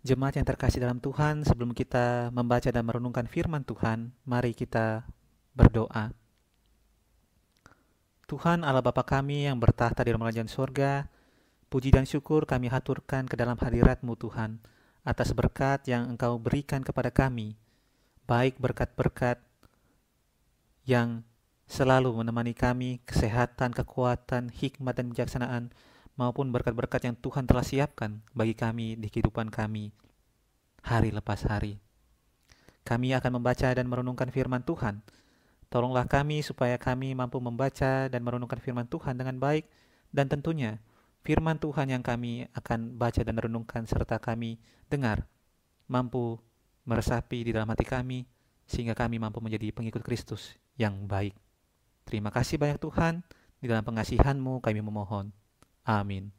Jemaat yang terkasih dalam Tuhan, sebelum kita membaca dan merenungkan firman Tuhan, mari kita berdoa. Tuhan Allah Bapa kami yang bertahta di dalam kerajaan sorga, puji dan syukur kami haturkan ke dalam hadirat-Mu Tuhan, atas berkat yang Engkau berikan kepada kami, baik berkat-berkat yang selalu menemani kami, kesehatan, kekuatan, hikmat dan kebijaksanaan, maupun berkat-berkat yang Tuhan telah siapkan bagi kami di kehidupan kami hari lepas hari. Kami akan membaca dan merenungkan firman Tuhan. Tolonglah kami supaya kami mampu membaca dan merenungkan firman Tuhan dengan baik, dan tentunya firman Tuhan yang kami akan baca dan renungkan serta kami dengar mampu meresapi di dalam hati kami sehingga kami mampu menjadi pengikut Kristus yang baik. Terima kasih banyak Tuhan, di dalam pengasihan-Mu kami memohon. Amin.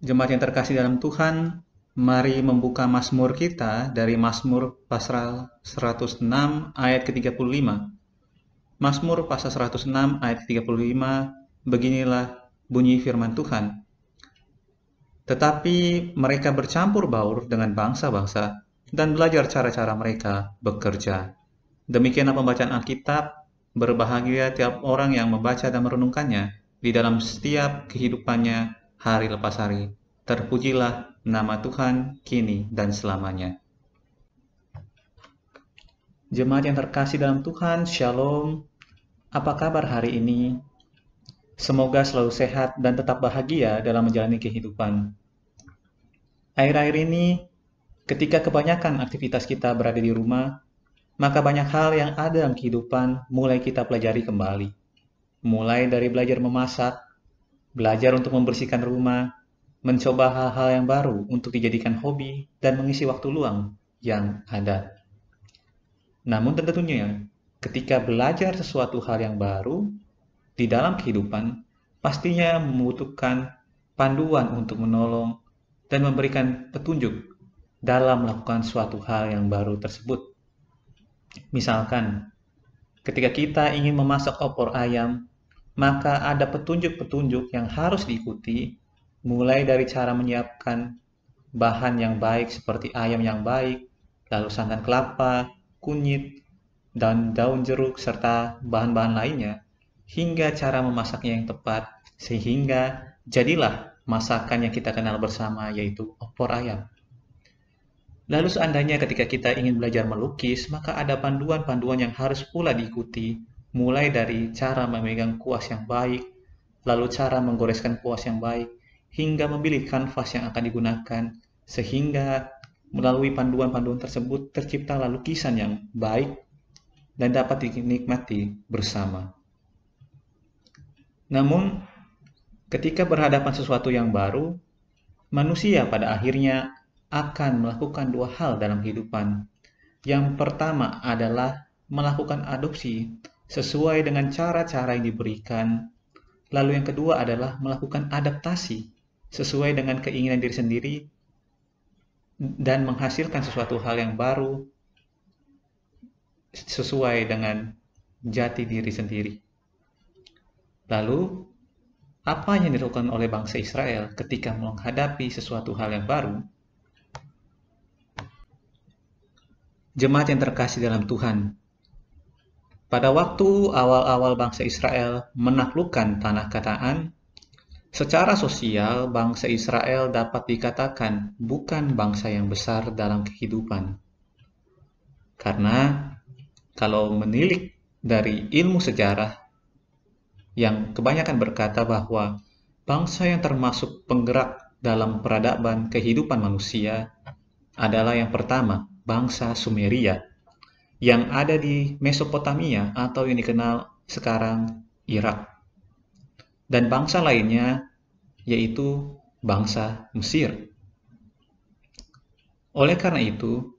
Jemaat yang terkasih dalam Tuhan, mari membuka Mazmur kita dari Mazmur pasal 106 ayat ke-35. Mazmur pasal 106 ayat 35, beginilah bunyi firman Tuhan. Tetapi mereka bercampur baur dengan bangsa-bangsa dan belajar cara-cara mereka bekerja. Demikianlah pembacaan Alkitab. Berbahagia tiap orang yang membaca dan merenungkannya di dalam setiap kehidupannya hari lepas hari. Terpujilah nama Tuhan kini dan selamanya. Jemaat yang terkasih dalam Tuhan, Shalom. Apa kabar hari ini? Semoga selalu sehat dan tetap bahagia dalam menjalani kehidupan. Akhir-akhir ini, ketika kebanyakan aktivitas kita berada di rumah, maka banyak hal yang ada dalam kehidupan mulai kita pelajari kembali. Mulai dari belajar memasak, belajar untuk membersihkan rumah, mencoba hal-hal yang baru untuk dijadikan hobi dan mengisi waktu luang yang ada. Namun tentunya, ketika belajar sesuatu hal yang baru di dalam kehidupan, pastinya membutuhkan panduan untuk menolong dan memberikan petunjuk dalam melakukan suatu hal yang baru tersebut. Misalkan, ketika kita ingin memasak opor ayam, maka ada petunjuk-petunjuk yang harus diikuti, mulai dari cara menyiapkan bahan yang baik seperti ayam yang baik, lalu santan kelapa, kunyit, dan daun jeruk, serta bahan-bahan lainnya, hingga cara memasaknya yang tepat, sehingga jadilah masakan yang kita kenal bersama, yaitu opor ayam. Lalu seandainya ketika kita ingin belajar melukis, maka ada panduan-panduan yang harus pula diikuti, mulai dari cara memegang kuas yang baik, lalu cara menggoreskan kuas yang baik, hingga memilih kanvas yang akan digunakan, sehingga melalui panduan-panduan tersebut terciptalah lukisan yang baik dan dapat dinikmati bersama. Namun, ketika berhadapan sesuatu yang baru, manusia pada akhirnya akan melakukan dua hal dalam kehidupan. Yang pertama adalah melakukan adopsi sesuai dengan cara-cara yang diberikan. Lalu yang kedua adalah melakukan adaptasi sesuai dengan keinginan diri sendiri dan menghasilkan sesuatu hal yang baru sesuai dengan jati diri sendiri. Lalu, apa yang dilakukan oleh bangsa Israel ketika menghadapi sesuatu hal yang baru? Jemaat yang terkasih dalam Tuhan, pada waktu awal-awal bangsa Israel menaklukkan tanah Kanaan, secara sosial bangsa Israel dapat dikatakan bukan bangsa yang besar dalam kehidupan. Karena kalau menilik dari ilmu sejarah yang kebanyakan berkata bahwa bangsa yang termasuk penggerak dalam peradaban kehidupan manusia adalah yang pertama, bangsa Sumeria, yang ada di Mesopotamia atau yang dikenal sekarang Irak. Dan bangsa lainnya yaitu bangsa Mesir. Oleh karena itu,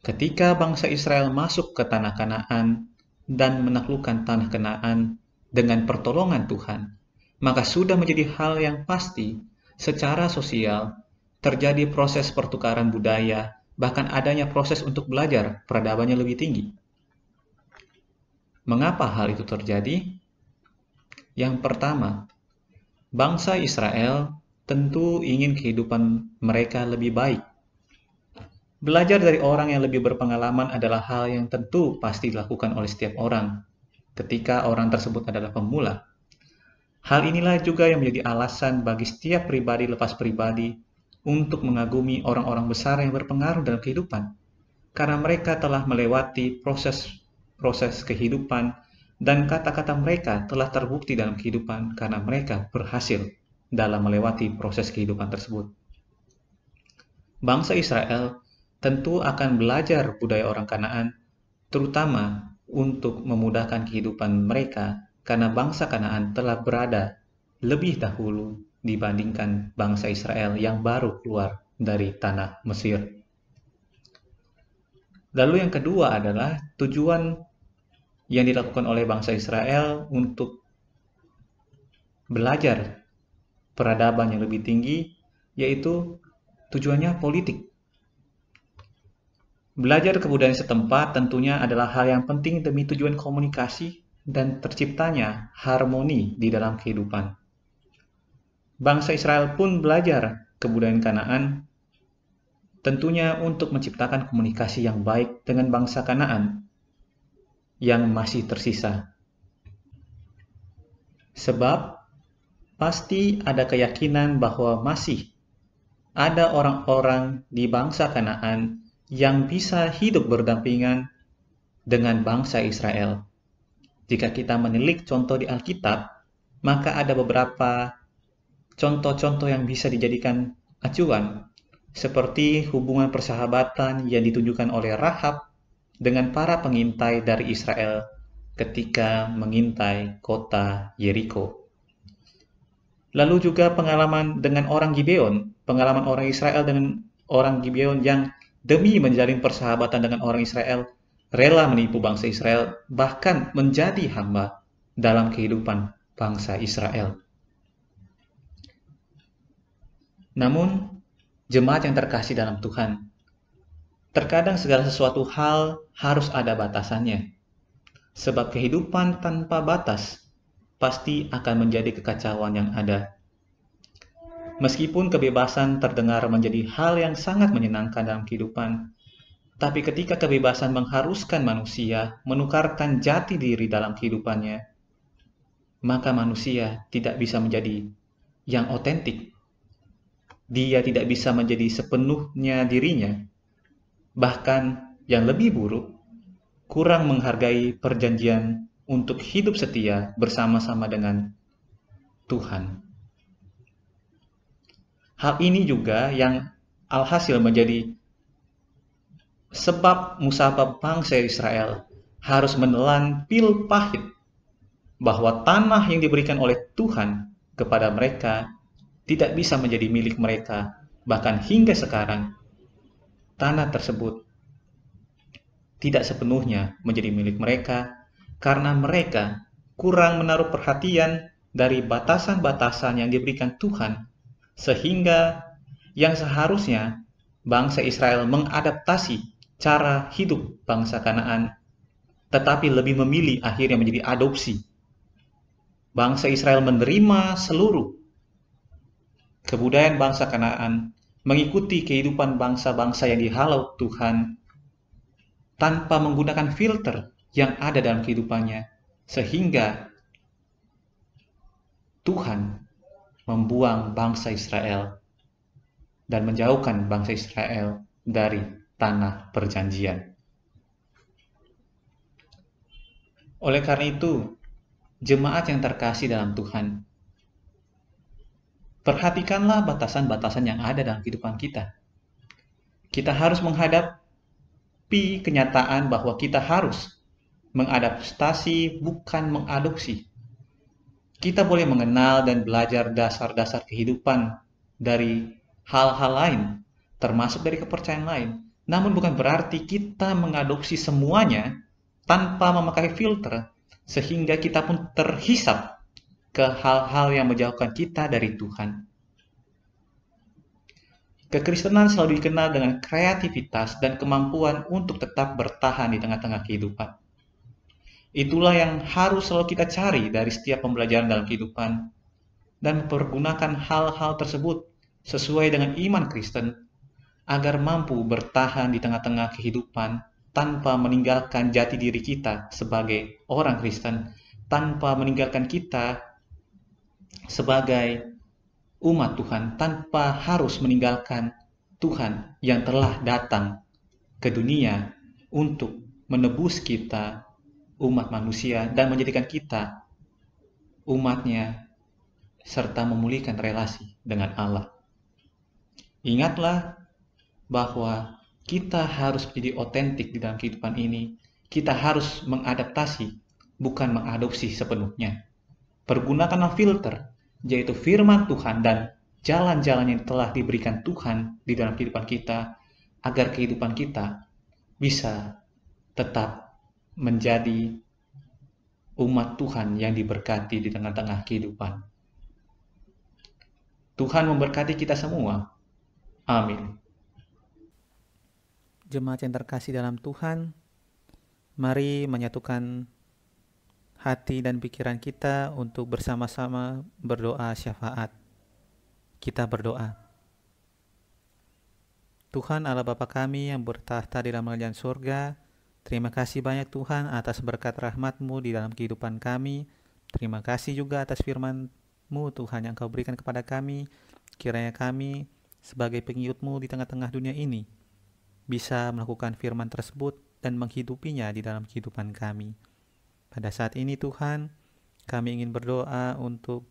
ketika bangsa Israel masuk ke tanah Kanaan dan menaklukkan tanah Kanaan dengan pertolongan Tuhan, maka sudah menjadi hal yang pasti secara sosial terjadi proses pertukaran budaya, bahkan adanya proses untuk belajar peradabannya lebih tinggi. Mengapa hal itu terjadi? Yang pertama, bangsa Israel tentu ingin kehidupan mereka lebih baik. Belajar dari orang yang lebih berpengalaman adalah hal yang tentu pasti dilakukan oleh setiap orang ketika orang tersebut adalah pemula. Hal inilah juga yang menjadi alasan bagi setiap pribadi lepas pribadi untuk mengagumi orang-orang besar yang berpengaruh dalam kehidupan, karena mereka telah melewati proses kehidupan dan kata-kata mereka telah terbukti dalam kehidupan karena mereka berhasil dalam melewati proses kehidupan tersebut. Bangsa Israel tentu akan belajar budaya orang Kanaan, terutama untuk memudahkan kehidupan mereka karena bangsa Kanaan telah berada lebih dahulu dibandingkan bangsa Israel yang baru keluar dari tanah Mesir. Lalu yang kedua adalah tujuan yang dilakukan oleh bangsa Israel untuk belajar peradaban yang lebih tinggi, yaitu tujuannya politik. Belajar kebudayaan setempat tentunya adalah hal yang penting demi tujuan komunikasi dan terciptanya harmoni di dalam kehidupan. Bangsa Israel pun belajar kebudayaan Kanaan tentunya untuk menciptakan komunikasi yang baik dengan bangsa Kanaan yang masih tersisa. Sebab pasti ada keyakinan bahwa masih ada orang-orang di bangsa Kanaan yang bisa hidup berdampingan dengan bangsa Israel. Jika kita menilik contoh di Alkitab, maka ada beberapa contoh-contoh yang bisa dijadikan acuan, seperti hubungan persahabatan yang ditunjukkan oleh Rahab dengan para pengintai dari Israel ketika mengintai kota Yeriko. Lalu juga pengalaman dengan orang Gibeon, pengalaman orang Israel dengan orang Gibeon yang demi menjalin persahabatan dengan orang Israel, rela menipu bangsa Israel, bahkan menjadi hamba dalam kehidupan bangsa Israel. Namun, jemaat yang terkasih dalam Tuhan, terkadang segala sesuatu hal harus ada batasannya. Sebab kehidupan tanpa batas pasti akan menjadi kekacauan yang ada. Meskipun kebebasan terdengar menjadi hal yang sangat menyenangkan dalam kehidupan, tapi ketika kebebasan mengharuskan manusia menukarkan jati diri dalam kehidupannya, maka manusia tidak bisa menjadi yang otentik. Dia tidak bisa menjadi sepenuhnya dirinya. Bahkan yang lebih buruk, kurang menghargai perjanjian untuk hidup setia bersama-sama dengan Tuhan. Hal ini juga yang alhasil menjadi sebab musabab bangsa Israel harus menelan pil pahit bahwa tanah yang diberikan oleh Tuhan kepada mereka tidak bisa menjadi milik mereka. Bahkan hingga sekarang, tanah tersebut tidak sepenuhnya menjadi milik mereka karena mereka kurang menaruh perhatian dari batasan-batasan yang diberikan Tuhan, sehingga yang seharusnya bangsa Israel mengadaptasi cara hidup bangsa Kanaan, tetapi lebih memilih akhirnya menjadi adopsi. Bangsa Israel menerima seluruh kebudayaan bangsa Kanaan, mengikuti kehidupan bangsa-bangsa yang dihalau Tuhan tanpa menggunakan filter yang ada dalam kehidupannya, sehingga Tuhan membuang bangsa Israel dan menjauhkan bangsa Israel dari tanah perjanjian. Oleh karena itu, jemaat yang terkasih dalam Tuhan, perhatikanlah batasan-batasan yang ada dalam kehidupan kita. Kita harus menghadapi kenyataan bahwa kita harus mengadaptasi, bukan mengadopsi. Kita boleh mengenal dan belajar dasar-dasar kehidupan dari hal-hal lain, termasuk dari kepercayaan lain. Namun bukan berarti kita mengadopsi semuanya tanpa memakai filter, sehingga kita pun terhisap ke hal-hal yang menjauhkan kita dari Tuhan. Kekristenan selalu dikenal dengan kreativitas dan kemampuan untuk tetap bertahan di tengah-tengah kehidupan. Itulah yang harus selalu kita cari dari setiap pembelajaran dalam kehidupan. dan mempergunakan hal-hal tersebut sesuai dengan iman Kristen agar mampu bertahan di tengah-tengah kehidupan tanpa meninggalkan jati diri kita sebagai orang Kristen, tanpa meninggalkan kita sebagai umat Tuhan, tanpa harus meninggalkan Tuhan yang telah datang ke dunia untuk menebus kita, umat manusia, dan menjadikan kita umatnya serta memulihkan relasi dengan Allah. Ingatlah bahwa kita harus menjadi otentik di dalam kehidupan ini. Kita harus mengadaptasi, bukan mengadopsi sepenuhnya. Pergunakanlah filter, yaitu firman Tuhan dan jalan-jalan yang telah diberikan Tuhan di dalam kehidupan kita, agar kehidupan kita bisa tetap menjadi umat Tuhan yang diberkati di tengah-tengah kehidupan. Tuhan memberkati kita semua. Amin. Jemaat yang terkasih dalam Tuhan, mari menyatukan hati dan pikiran kita untuk bersama-sama berdoa syafaat. Kita berdoa. Tuhan Allah Bapa kami yang bertahta di dalam kerajaan surga, terima kasih banyak Tuhan atas berkat rahmat-Mu di dalam kehidupan kami. Terima kasih juga atas firman-Mu Tuhan yang Kau berikan kepada kami. Kiranya kami sebagai pengikut-Mu di tengah-tengah dunia ini bisa melakukan firman tersebut dan menghidupinya di dalam kehidupan kami. Pada saat ini Tuhan, kami ingin berdoa untuk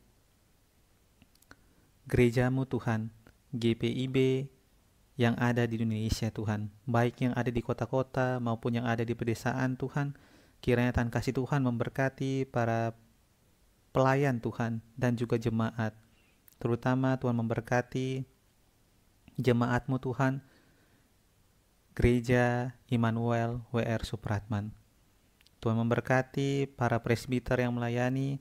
gereja-Mu Tuhan, GPIB yang ada di Indonesia Tuhan, baik yang ada di kota-kota maupun yang ada di pedesaan Tuhan. Kiranya Tuhan kasih Tuhan memberkati para pelayan Tuhan dan juga jemaat. Terutama Tuhan memberkati jemaat-Mu Tuhan, Gereja Immanuel WR Supratman. Tuhan memberkati para presbiter yang melayani,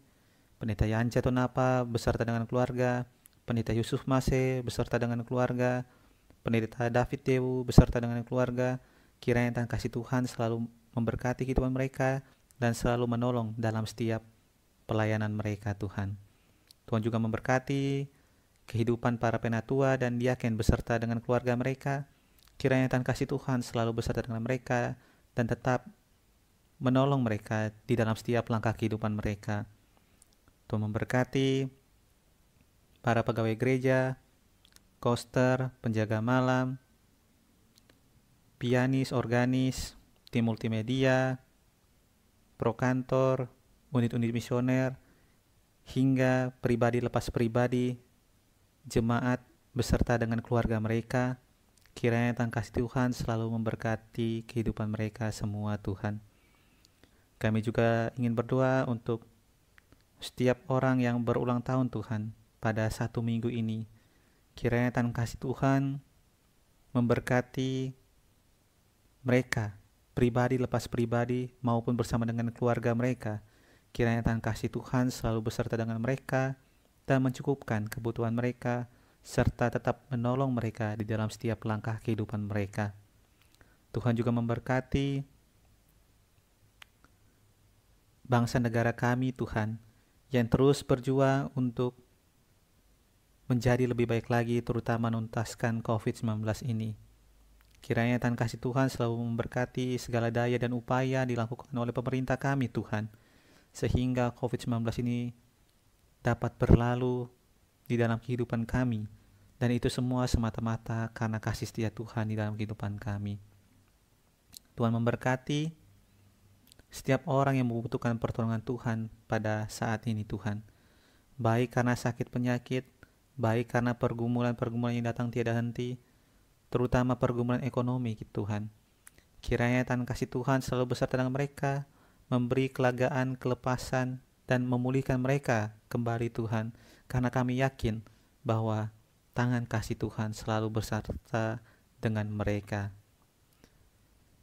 Pendeta Yance Tonapa beserta dengan keluarga, Pendeta Yusuf Mase beserta dengan keluarga, Pendeta David Dewu beserta dengan keluarga. Kiranya Tuhan kasih Tuhan selalu memberkati kehidupan mereka dan selalu menolong dalam setiap pelayanan mereka Tuhan. Tuhan juga memberkati kehidupan para penatua dan diaken beserta dengan keluarga mereka. Kiranya Tuhan kasih Tuhan selalu beserta dengan mereka dan tetap menolong mereka di dalam setiap langkah kehidupan mereka. Tuhan memberkati para pegawai gereja, koster, penjaga malam, pianis, organis, tim multimedia, prokantor, unit-unit misioner, hingga pribadi lepas pribadi, jemaat beserta dengan keluarga mereka. Kiranya Tuhan kasih Tuhan selalu memberkati kehidupan mereka semua Tuhan. Kami juga ingin berdoa untuk setiap orang yang berulang tahun Tuhan pada 1 minggu ini. Kiranya Tuhan kasih Tuhan memberkati mereka, pribadi lepas pribadi maupun bersama dengan keluarga mereka. Kiranya Tuhan kasih Tuhan selalu beserta dengan mereka dan mencukupkan kebutuhan mereka, serta tetap menolong mereka di dalam setiap langkah kehidupan mereka. Tuhan juga memberkati bangsa negara kami Tuhan, yang terus berjuang untuk menjadi lebih baik lagi, terutama menuntaskan COVID-19 ini. Kiranya Tuhan kasih Tuhan selalu memberkati segala daya dan upaya dilakukan oleh pemerintah kami Tuhan, sehingga COVID-19 ini dapat berlalu di dalam kehidupan kami, dan itu semua semata-mata karena kasih setia Tuhan di dalam kehidupan kami. Tuhan memberkati setiap orang yang membutuhkan pertolongan Tuhan pada saat ini Tuhan, baik karena sakit penyakit, baik karena pergumulan-pergumulan yang datang tiada henti, terutama pergumulan ekonomi Tuhan. Kiranya Tuhan kasih Tuhan selalu beserta dengan mereka, memberi kelegaan, kelepasan, dan memulihkan mereka kembali Tuhan, karena kami yakin bahwa tangan kasih Tuhan selalu beserta dengan mereka.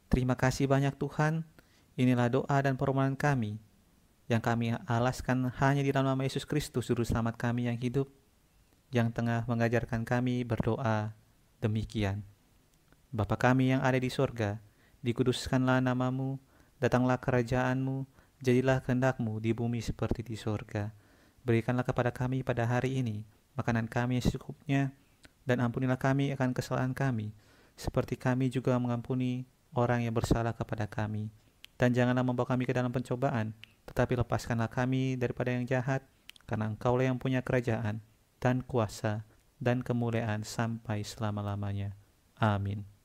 Terima kasih banyak Tuhan. Inilah doa dan permohonan kami yang kami alaskan hanya di dalam nama Yesus Kristus, Juru Selamat kami yang hidup, yang tengah mengajarkan kami berdoa demikian. Bapa kami yang ada di sorga, dikuduskanlah namamu, datanglah kerajaanmu, jadilah kehendak-Mu di bumi seperti di sorga. Berikanlah kepada kami pada hari ini makanan kami yang secukupnya, dan ampunilah kami akan kesalahan kami, seperti kami juga mengampuni orang yang bersalah kepada kami. Dan janganlah membawa kami ke dalam pencobaan, tetapi lepaskanlah kami daripada yang jahat, karena Engkaulah yang punya kerajaan, dan kuasa, dan kemuliaan sampai selama-lamanya. Amin.